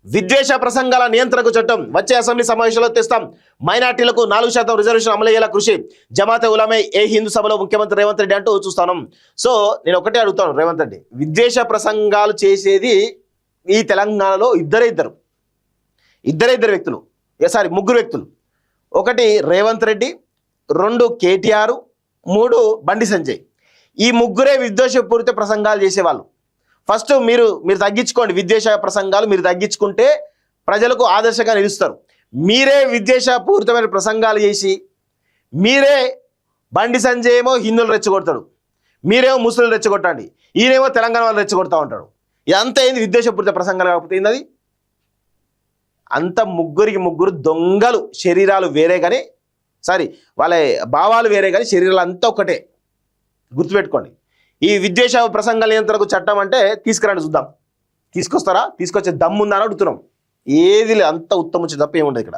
విద్వేష ప్రసంగాల నియంత్రణకు చట్టం వచ్చే అసెంబ్లీ సమావేశంలో తెస్తాం. మైనార్టీలకు 4% రిజర్వేషన్ అమలయ్యేలా కృషి. జమాతే ఉలమే ఏ హిందూ సభలో ముఖ్యమంత్రి రేవంత్ రెడ్డి అంటూ చూస్తాను. సో నేను ఒకటే అడుగుతాను, రేవంత్ రెడ్డి విద్వేష ప్రసంగాలు చేసేది ఈ తెలంగాణలో ఇద్దరు వ్యక్తులు, ముగ్గురు వ్యక్తులు. ఒకటి రేవంత్ రెడ్డి, 2 కేటీఆర్, 3 బండి సంజయ్. ఈ ముగ్గురే విద్వేషపూరిత ప్రసంగాలు చేసేవాళ్ళు. ఫస్ట్ మీరు తగ్గించుకోండి, విద్వేష ప్రసంగాలు మీరు తగ్గించుకుంటే ప్రజలకు ఆదర్శంగా నిలుస్తారు. మీరే విద్వేషపూరితమైన ప్రసంగాలు చేసి మీరే బండి సంజయ్ ఏమో హిందువులు రెచ్చగొడతాడు, మీరేమో ముస్లింలు రెచ్చగొట్టండి, ఈయనేమో తెలంగాణ వాళ్ళు రెచ్చగొడతా ఉంటాడు. ఇదంతా ఏంది విద్వేషపూరిత ప్రసంగాలు కాకపోతే ఏంది? అది అంత ముగ్గురు దొంగలు, శరీరాలు వేరే కానీ వాళ్ళ భావాలు వేరే కానీ శరీరాలు అంతా ఒకటే. గుర్తుపెట్టుకోండి. ఈ విద్వేష ప్రసంగాల నియంత్రణకు చట్టం అంటే తీసుకురండి చూద్దాం. తీసుకొస్తారా? తీసుకొచ్చే దమ్ముందా అని అడుగుతున్నాం. ఏది అంత ఉత్తమ తప్ప ఏముండదు ఇక్కడ.